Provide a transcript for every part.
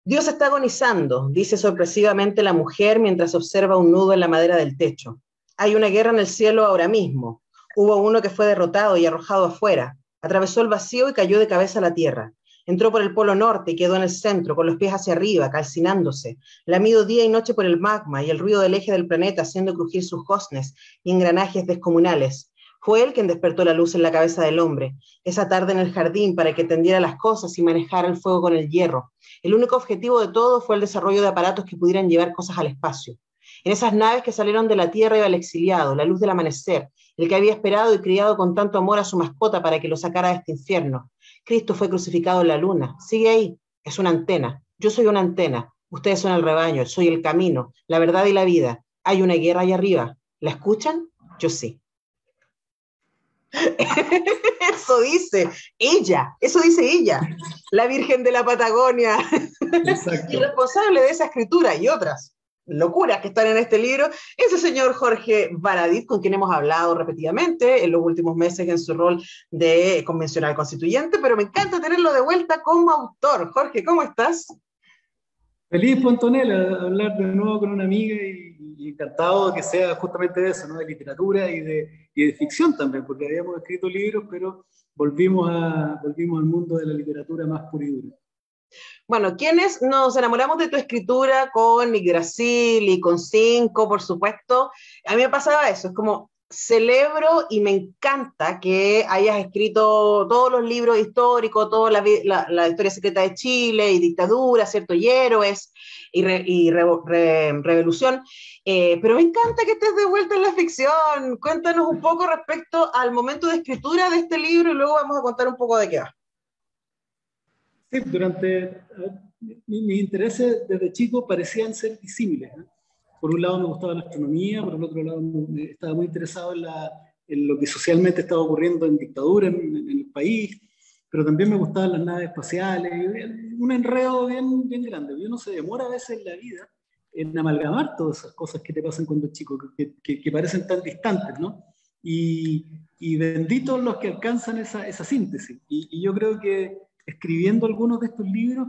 Dios está agonizando, dice sorpresivamente la mujer mientras observa un nudo en la madera del techo. Hay una guerra en el cielo ahora mismo. Hubo uno que fue derrotado y arrojado afuera. Atravesó el vacío y cayó de cabeza a la tierra. Entró por el polo norte y quedó en el centro, con los pies hacia arriba, calcinándose. Lamido día y noche por el magma y el ruido del eje del planeta haciendo crujir sus goznes y engranajes descomunales. Fue él quien despertó la luz en la cabeza del hombre, esa tarde en el jardín, para que tendiera las cosas y manejara el fuego con el hierro. El único objetivo de todo fue el desarrollo de aparatos que pudieran llevar cosas al espacio. En esas naves que salieron de la Tierra iba el exiliado, la luz del amanecer, el que había esperado y criado con tanto amor a su mascota para que lo sacara de este infierno. Cristo fue crucificado en la luna. Sigue ahí. Es una antena. Yo soy una antena. Ustedes son el rebaño. Soy el camino, la verdad y la vida. Hay una guerra allá arriba. ¿La escuchan? Yo sí. Eso dice ella, la Virgen de la Patagonia, y responsable de esa escritura y otras locuras que están en este libro, es el señor Jorge Baradit, con quien hemos hablado repetidamente en los últimos meses en su rol de convencional constituyente, pero me encanta tenerlo de vuelta como autor. Jorge, ¿cómo estás? Feliz, Antonella, hablar de nuevo con una amiga y encantado que sea justamente de eso, ¿no? De literatura y de ficción también, porque habíamos escrito libros, pero volvimos al mundo de la literatura más pura y dura. Bueno, quienes nos enamoramos de tu escritura con Yggdrasil y con Cinco, por supuesto, a mí me pasaba eso, es como celebro y me encanta que hayas escrito todos los libros históricos, toda la historia secreta de Chile y dictadura, ¿cierto? Y héroes y revolución, pero me encanta que estés de vuelta en la ficción. Cuéntanos un poco respecto al momento de escritura de este libro y luego vamos a contar un poco de qué va. Sí, mis intereses desde chico parecían ser disímiles, ¿no? Por un lado me gustaba la astronomía, por el otro lado estaba muy interesado en lo que socialmente estaba ocurriendo en dictadura en el país, pero también me gustaban las naves espaciales, un enredo bien grande. Y uno se demora a veces en la vida en amalgamar todas esas cosas que te pasan cuando es chico, que parecen tan distantes, ¿no? Y benditos los que alcanzan esa síntesis. Y yo creo que escribiendo algunos de estos libros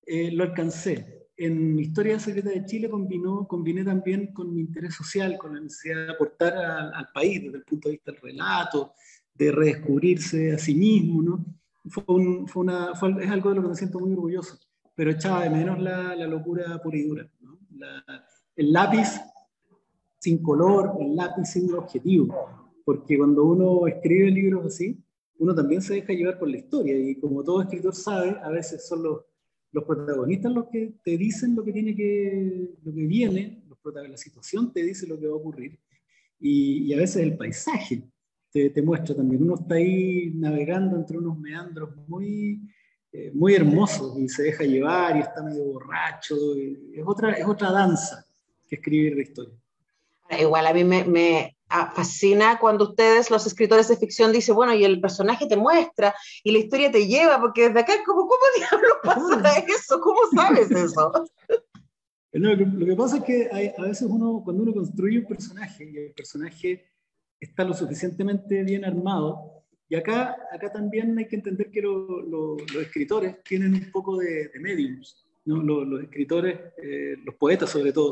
lo alcancé. En Historia Secreta de Chile combiné también con mi interés social, con la necesidad de aportar al país desde el punto de vista del relato, de redescubrirse a sí mismo, ¿no? Es algo de lo que me siento muy orgulloso, pero echaba de menos la locura pura y dura, ¿no? El lápiz sin color, el lápiz sin objetivo, porque cuando uno escribe libros así, uno también se deja llevar por la historia, y como todo escritor sabe, a veces son los protagonistas los que te dicen lo que viene, la situación te dice lo que va a ocurrir, y a veces el paisaje te muestra también. Uno está ahí navegando entre unos meandros muy hermosos y se deja llevar y está medio borracho. Es otra danza que escribir la historia. Igual a mí me fascina cuando ustedes, los escritores de ficción, dicen, bueno, y el personaje te muestra y la historia te lleva, porque desde acá, ¿cómo diablos pasa eso? ¿Cómo sabes eso? Lo que pasa es que a veces cuando uno construye un personaje y el personaje está lo suficientemente bien armado, y acá también hay que entender que los escritores tienen un poco de mediums, ¿no? Los escritores, los poetas sobre todo,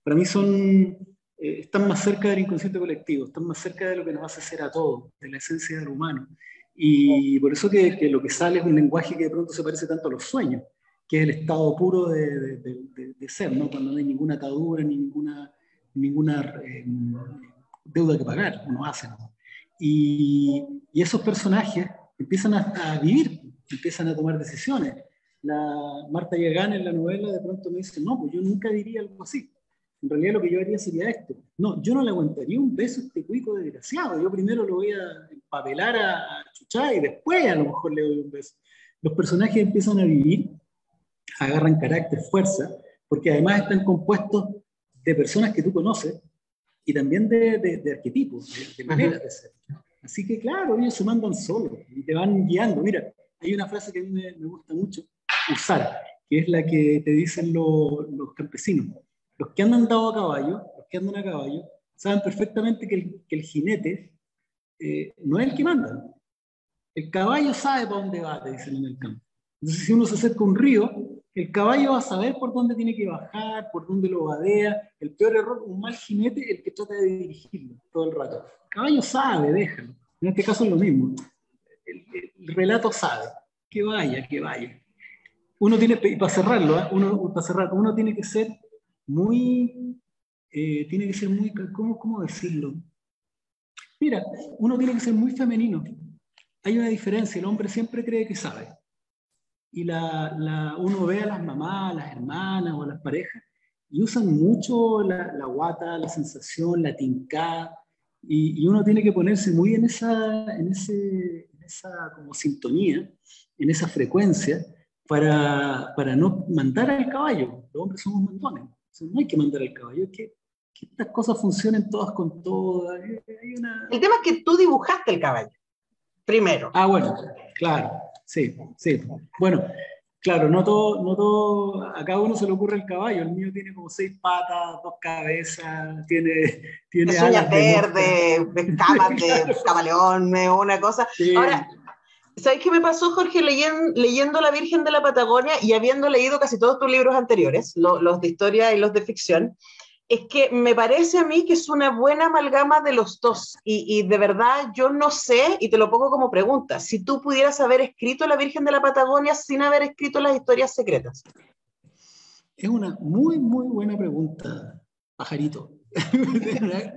para mí están más cerca del inconsciente colectivo, están más cerca de lo que nos hace ser a todos, de la esencia del humano. Y por eso que lo que sale es un lenguaje que de pronto se parece tanto a los sueños, que es el estado puro de ser, ¿no? Cuando no hay ninguna atadura, ninguna deuda que pagar, uno hace, ¿no? Y esos personajes empiezan a vivir, empiezan a tomar decisiones. Marta Yagán en la novela de pronto me dice, no, pues yo nunca diría algo así. En realidad lo que yo haría sería esto. No, yo no le aguantaría un beso a este cuico desgraciado. Yo primero lo voy a empapelar a Chuchá y después a lo mejor le doy un beso. Los personajes empiezan a vivir, agarran carácter, fuerza, porque además están compuestos de personas que tú conoces y también de arquetipos, de maneras de ser. Así que claro, ellos se mandan solos y te van guiando. Mira, hay una frase que a mí me gusta mucho usar, que es la que te dicen los campesinos. Los que andan a caballo, saben perfectamente que el jinete no es el que manda. El caballo sabe para dónde va, te dicen en el campo. Entonces, si uno se acerca a un río, El caballo va a saber por dónde tiene que bajar, por dónde lo vadea. El peor error, un mal jinete, es el que trata de dirigirlo todo el rato. El caballo sabe, déjalo. En este caso es lo mismo. El relato sabe. Que vaya, que vaya. Uno tiene, y para cerrarlo, uno tiene que ser muy, ¿cómo decirlo? Mira, uno tiene que ser muy femenino. Hay una diferencia, el hombre siempre cree que sabe. Y uno ve a las mamás, a las hermanas o a las parejas, y usan mucho la guata, la sensación, la tincada, y uno tiene que ponerse muy en esa como sintonía, en esa frecuencia, para no mandar al caballo. Los hombres somos mandones, entonces no hay que mandar al caballo, es que estas cosas funcionen todas con todas. El tema es que tú dibujaste el caballo, primero. Ah, bueno, claro, sí, sí. Bueno, claro, no todo, a cada uno se le ocurre el caballo. El mío tiene como 6 patas, 2 cabezas, tiene Es uñas alas de mosca. verdes, escamas de camaleón, una cosa. Sí. Ahora, ¿sabes qué me pasó, Jorge, leyendo La Virgen de la Patagonia y habiendo leído casi todos tus libros anteriores, los de historia y los de ficción? Es que me parece a mí que es una buena amalgama de los dos. Y de verdad yo no sé, y te lo pongo como pregunta, si tú pudieras haber escrito La Virgen de la Patagonia sin haber escrito las historias secretas. Es una muy, muy buena pregunta, pajarito.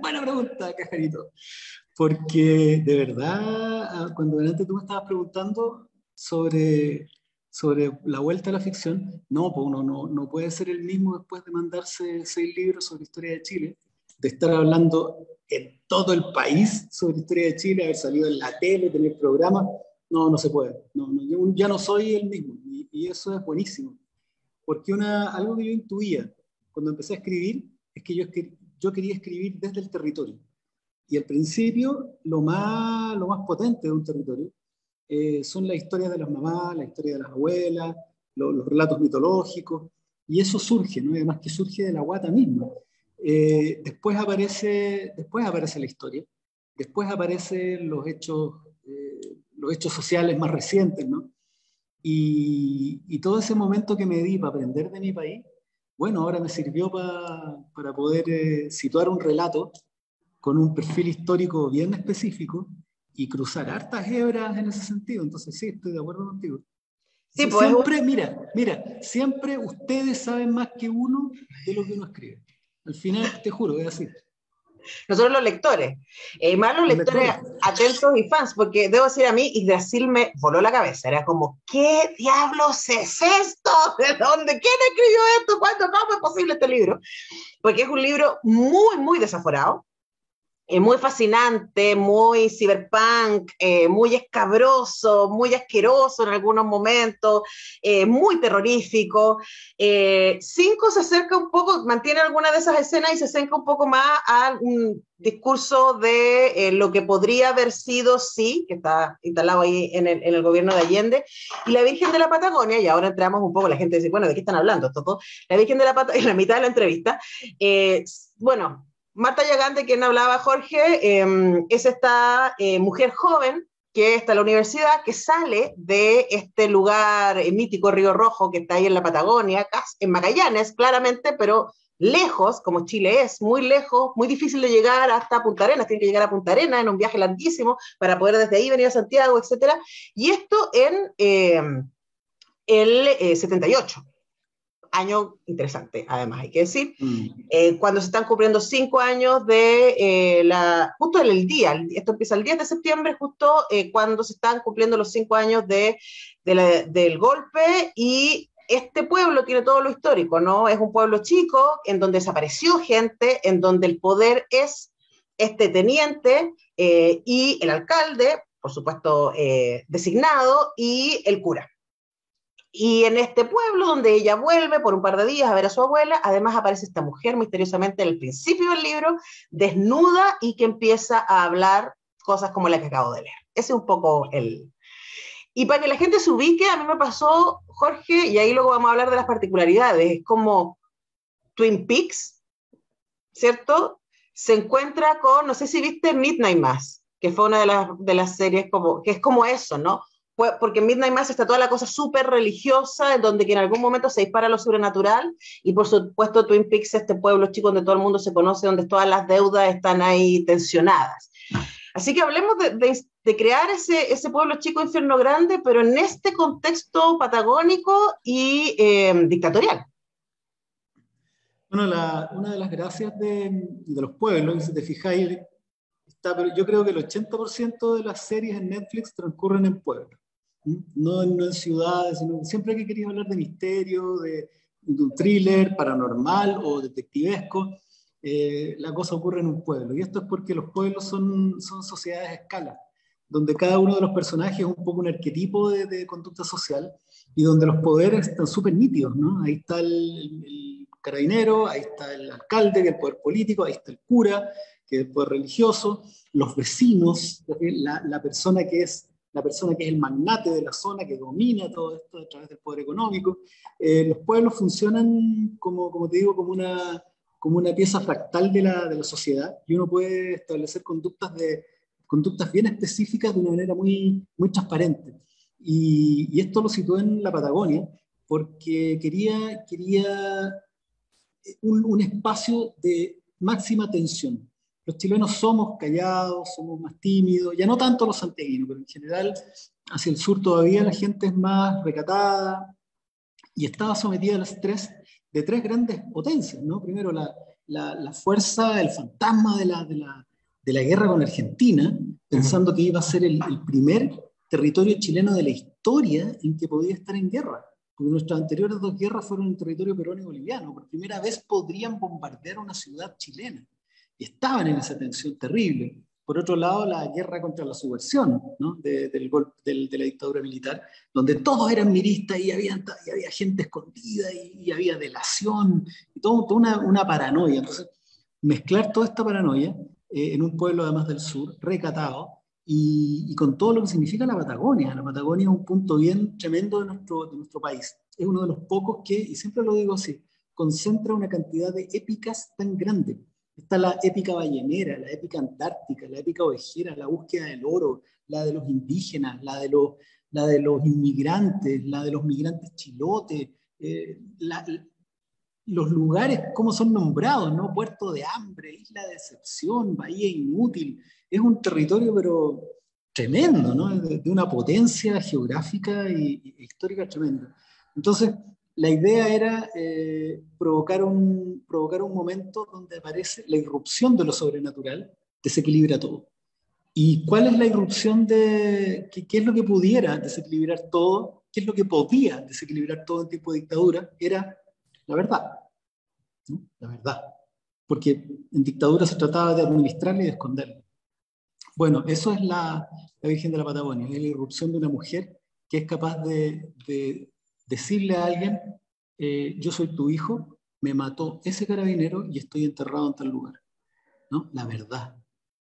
Buena pregunta, pajarito. Porque de verdad, cuando antes tú me estabas preguntando sobre la vuelta a la ficción, no, pues uno no puede ser el mismo después de mandarse 6 libros sobre historia de Chile, de estar hablando en todo el país sobre historia de Chile, haber salido en la tele, tener programas. No se puede. Yo ya no soy el mismo, y eso es buenísimo. Porque algo que yo intuía cuando empecé a escribir es que yo quería escribir desde el territorio. Y al principio, lo más potente de un territorio son las historias de las mamás, la historia de las abuelas, los relatos mitológicos, y eso surge, ¿no? Además que surge de la guata misma. Después aparece la historia, después aparecen los hechos sociales más recientes, ¿no? Y todo ese momento que me di para aprender de mi país, bueno, ahora me sirvió para poder situar un relato con un perfil histórico bien específico y cruzar hartas hebras en ese sentido. Entonces sí, estoy de acuerdo contigo. Sí, pues Siempre, mira, siempre ustedes saben más que uno de lo que uno escribe. Al final, te juro, es así. nosotros los lectores, más los lectores atentos y fans, porque debo decir a mí, Yggdrasil me voló la cabeza, era como, ¿qué diablos es esto? ¿De dónde? ¿Quién escribió esto? ¿Cuándo? ¿Cómo es posible este libro? Porque es un libro muy, muy desaforado, muy fascinante, muy cyberpunk, muy escabroso, muy asqueroso en algunos momentos, muy terrorífico. Cinco se acerca un poco, mantiene alguna de esas escenas y se acerca un poco más a un discurso de lo que podría haber sido, sí, que está instalado ahí en el gobierno de Allende, y la Virgen de la Patagonia, y ahora entramos un poco, la gente dice, bueno, ¿de qué están hablando? Esto, la Virgen de la Patagonia, en la mitad de la entrevista, bueno, Marta Yagante, quien hablaba Jorge, es esta mujer joven que está en la universidad, que sale de este lugar mítico, Río Rojo, que está ahí en la Patagonia, en Magallanes, claramente, pero lejos, como Chile es, muy lejos, muy difícil de llegar hasta Punta Arenas, tiene que llegar a Punta Arenas en un viaje larguísimo para poder desde ahí venir a Santiago, etc. Y esto en el 78. Año interesante, además, hay que decir, cuando se están cumpliendo 5 años de justo en el día, esto empieza el 10 de septiembre, justo cuando se están cumpliendo los 5 años del golpe, y este pueblo tiene todo lo histórico, ¿no? Es un pueblo chico, en donde desapareció gente, en donde el poder es este teniente y el alcalde, por supuesto, designado, y el cura. Y en este pueblo, donde ella vuelve por un par de días a ver a su abuela, además aparece esta mujer misteriosamente en el principio del libro, desnuda, y que empieza a hablar cosas como la que acabo de leer. Ese es un poco el... Y para que la gente se ubique, a mí me pasó, Jorge, y ahí luego vamos a hablar de las particularidades, es como Twin Peaks, ¿cierto? Se encuentra con, no sé si viste Midnight Mass, que fue una de las series como, que es como eso, ¿no? porque en Midnight Mass está toda la cosa súper religiosa, en donde que en algún momento se dispara lo sobrenatural, y por supuesto Twin Peaks, este pueblo chico donde todo el mundo se conoce, donde todas las deudas están ahí tensionadas. Así que hablemos de crear ese pueblo chico, infierno grande, pero en este contexto patagónico y dictatorial. Bueno, una de las gracias de los pueblos, y si te fijáis, pero yo creo que el 80% de las series en Netflix transcurren en pueblos, no en ciudades, sino siempre que queréis hablar de misterio, de un thriller paranormal o detectivesco, la cosa ocurre en un pueblo. Y esto es porque los pueblos son sociedades a escala, donde cada uno de los personajes es un poco un arquetipo de conducta social y donde los poderes están súper nítidos, ¿no? Ahí está el carabinero, ahí está el alcalde, que es el poder político, ahí está el cura, que es el poder religioso, los vecinos, la persona que es el magnate de la zona, que domina todo esto a través del poder económico. Los pueblos funcionan, como te digo, como una pieza fractal de la sociedad, y uno puede establecer conductas bien específicas de una manera muy, muy transparente. Y esto lo situé en la Patagonia porque quería un espacio de máxima tensión. Los chilenos somos callados, somos más tímidos, ya no tanto los santiaguinos, pero en general hacia el sur todavía la gente es más recatada y estaba sometida al estrés de tres grandes potencias, ¿no? Primero la fuerza, el fantasma de la guerra con Argentina, pensando que iba a ser el primer territorio chileno de la historia en que podía estar en guerra. Porque nuestras anteriores dos guerras fueron en territorio peruano y boliviano. Por primera vez podrían bombardear una ciudad chilena. Y estaban en esa tensión terrible. Por otro lado, la guerra contra la subversión, ¿no? de la dictadura militar, donde todos eran miristas y había gente escondida y había delación, y toda una paranoia. Entonces, mezclar toda esta paranoia en un pueblo además del sur, recatado, y con todo lo que significa la Patagonia. La Patagonia es un punto bien tremendo de nuestro país. Es uno de los pocos que, y siempre lo digo así, concentra una cantidad de épicas tan grande. Está la épica ballenera, la épica antártica, la épica ovejera, la búsqueda del oro, la de los indígenas, la de los inmigrantes, la de los migrantes chilotes, los lugares, cómo son nombrados, ¿no? Puerto de Hambre, Isla de Decepción, Bahía Inútil. Es un territorio, pero tremendo, ¿no? De una potencia geográfica e histórica tremenda. Entonces, la idea era provocar un momento donde aparece la irrupción de lo sobrenatural, desequilibra todo. ¿Y cuál es la irrupción qué es lo que pudiera desequilibrar todo? ¿Qué es lo que podía desequilibrar todo en tiempo de dictadura? Era la verdad, ¿no? La verdad. Porque en dictadura se trataba de administrarla y de esconderla. Bueno, eso es la Virgen de la Patagonia, es la irrupción de una mujer que es capaz de decirle a alguien, yo soy tu hijo, me mató ese carabinero y estoy enterrado en tal lugar, ¿no? La verdad.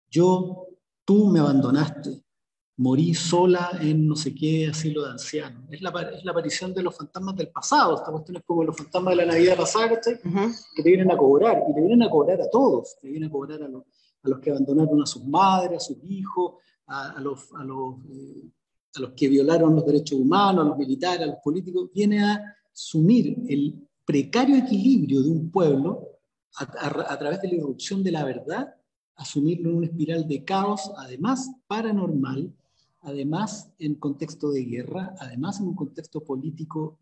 Tú me abandonaste, morí sola en no sé qué asilo de ancianos. Es la aparición de los fantasmas del pasado. Esta cuestión es como los fantasmas de la Navidad pasada, ¿cachai? Que te vienen a cobrar, y te vienen a cobrar a todos. Te vienen a cobrar a los que abandonaron a sus madres, a sus hijos, a los que violaron los derechos humanos, a los militares, a los políticos. Viene a sumir el precario equilibrio de un pueblo a través de la irrupción de la verdad, asumirlo en una espiral de caos, además paranormal, además en contexto de guerra, además en un contexto político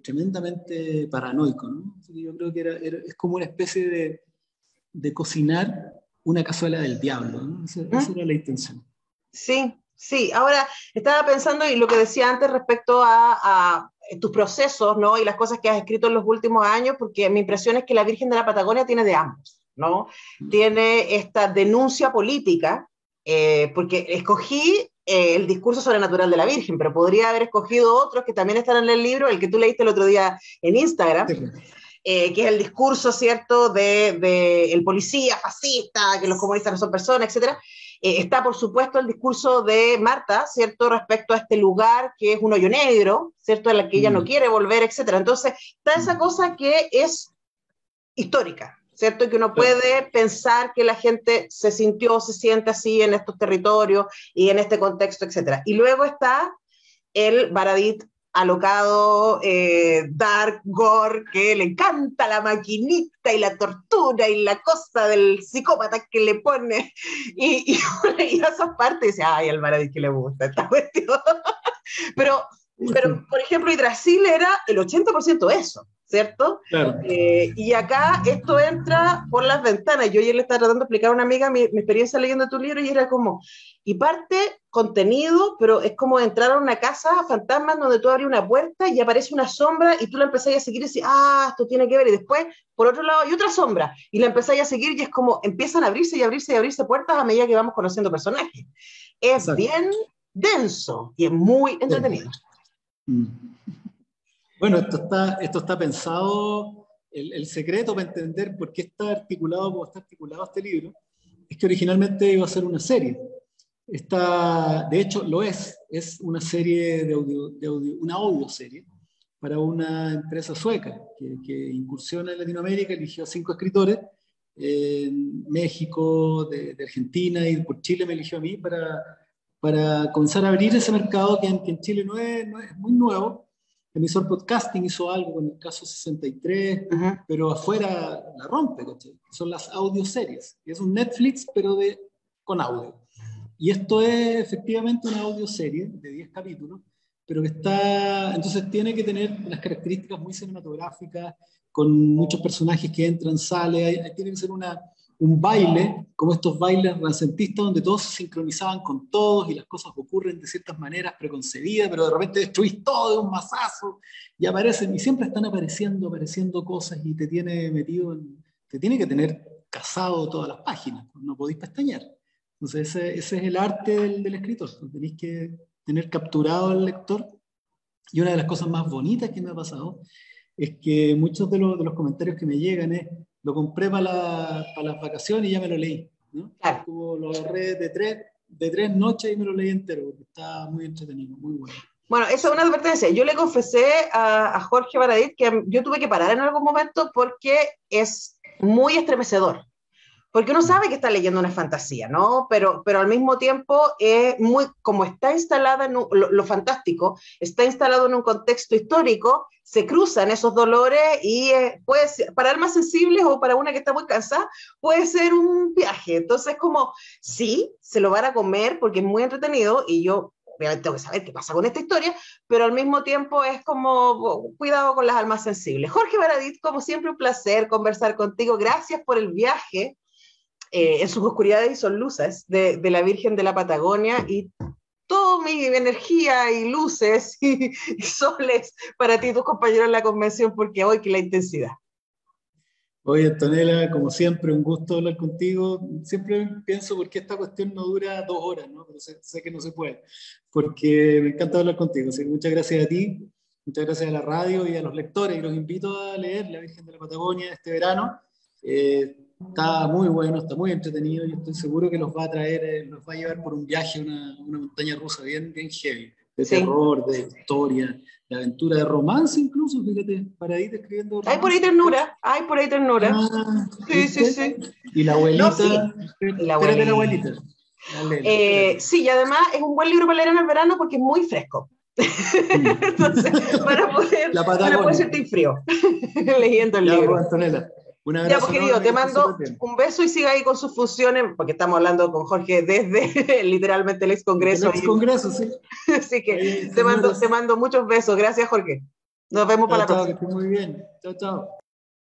tremendamente paranoico, ¿no? Así que yo creo que es como una especie de cocinar una cazuela del diablo, ¿no? Esa era la intención. Sí, sí. Ahora estaba pensando, y lo que decía antes respecto a tus procesos, ¿no? Y las cosas que has escrito en los últimos años, porque mi impresión es que la Virgen de la Patagonia tiene de ambos, ¿no? Tiene esta denuncia política, porque escogí el discurso sobrenatural de la Virgen, pero podría haber escogido otros que también están en el libro, el que tú leíste el otro día en Instagram, que es el discurso, ¿cierto?, de el policía fascista, que los comunistas no son personas, etcétera. Está, por supuesto, el discurso de Marta, ¿cierto?, respecto a este lugar que es un hoyo negro, ¿cierto?, en la que ella no quiere volver, etcétera. Entonces, está esa cosa que es histórica, ¿cierto? Y que uno puede pensar que la gente se siente así en estos territorios y en este contexto, etcétera. Y luego está el Baradit alocado, dark, gore, que le encanta la maquinita y la tortura y la cosa del psicópata que le pone, y esas partes, dice, ay, al Baradit que le gusta esta cuestión. Pero, por ejemplo, Yggdrasil era el 80% eso, ¿cierto? Claro. Y acá esto entra por las ventanas. Yo ayer le estaba tratando de explicar a una amiga mi experiencia leyendo tu libro y era como, y parte contenido, pero es como entrar a una casa fantasma donde tú abres una puerta y aparece una sombra y tú la empezás a seguir y decís, ah, esto tiene que ver, y después, por otro lado, hay otra sombra, y la empezás a seguir y es como, empiezan a abrirse y abrirse y abrirse puertas a medida que vamos conociendo personajes. Es Exacto. bien denso y es muy entretenido. Sí. Bueno, esto está pensado, el secreto para entender por qué está articulado como está articulado este libro, es que originalmente iba a ser una serie. De hecho, lo es una serie una audioserie para una empresa sueca que incursiona en Latinoamérica, eligió a 5 escritores, en México, de Argentina y por Chile me eligió a mí para comenzar a abrir ese mercado que en Chile no es muy nuevo. Emisor Podcasting hizo algo con el caso 63, pero afuera la rompe, ¿cachai? Son las audioseries. Es un Netflix, pero con audio. Y esto es efectivamente una audioserie de 10 capítulos, pero que entonces tiene que tener unas características muy cinematográficas, con muchos personajes que entran, salen, tiene que ser un baile, como estos bailes renacentistas donde todos se sincronizaban con todos y las cosas ocurren de ciertas maneras preconcebidas, pero de repente destruís todo de un mazazo y aparecen, y siempre están apareciendo cosas y te tiene te tiene que tener cazado todas las páginas, no podéis pestañear. Entonces ese es el arte del escritor, tenéis que tener capturado al lector, y una de las cosas más bonitas que me ha pasado es que muchos de los comentarios que me llegan es, lo compré para las vacaciones y ya me lo leí, ¿no? Claro. Como lo agarré de tres noches y me lo leí entero, porque está muy entretenido, muy bueno. Bueno, esa es una advertencia. Yo le confesé a Jorge Baradit que yo tuve que parar en algún momento porque es muy estremecedor. Porque uno sabe que está leyendo una fantasía, ¿no? Pero al mismo tiempo, como está instalada en lo fantástico, está instalado en un contexto histórico, se cruzan esos dolores y puede ser, para almas sensibles o para una que está muy cansada, puede ser un viaje. Entonces, como, sí, se lo van a comer porque es muy entretenido y yo obviamente tengo que saber qué pasa con esta historia, pero al mismo tiempo es como, cuidado con las almas sensibles. Jorge Baradit, como siempre, un placer conversar contigo. Gracias por el viaje en sus oscuridades y son luces de la Virgen de la Patagonia, y toda mi energía y luces y soles para ti y tus compañeros en la convención, porque hoy que la intensidad. Oye, Antonella, como siempre, un gusto hablar contigo. Siempre pienso por qué esta cuestión no dura 2 horas, ¿no? Pero sé que no se puede, porque me encanta hablar contigo. Así que muchas gracias a ti, muchas gracias a la radio y a los lectores, y los invito a leer La Virgen de la Patagonia este verano. Está muy bueno, está muy entretenido y estoy seguro que los va a traer, los va a llevar por un viaje a una montaña rusa bien heavy, de terror, de historia, de aventura, de romance incluso, fíjate, para ir escribiendo romance. Hay por ahí ternura. Sí. Y la abuelita, no, sí. La abuelita. Sí, y además es un buen libro para leer en el verano porque es muy fresco. Entonces, para poder sentir frío leyendo el libro. Antonella. Ya, pues querido, te mando un beso y siga ahí con sus funciones, porque estamos hablando con Jorge desde literalmente el ex Congreso. El ex Congreso, sí. Así que te mando muchos besos. Gracias, Jorge. Nos vemos para la próxima. Que estés muy bien. Chao.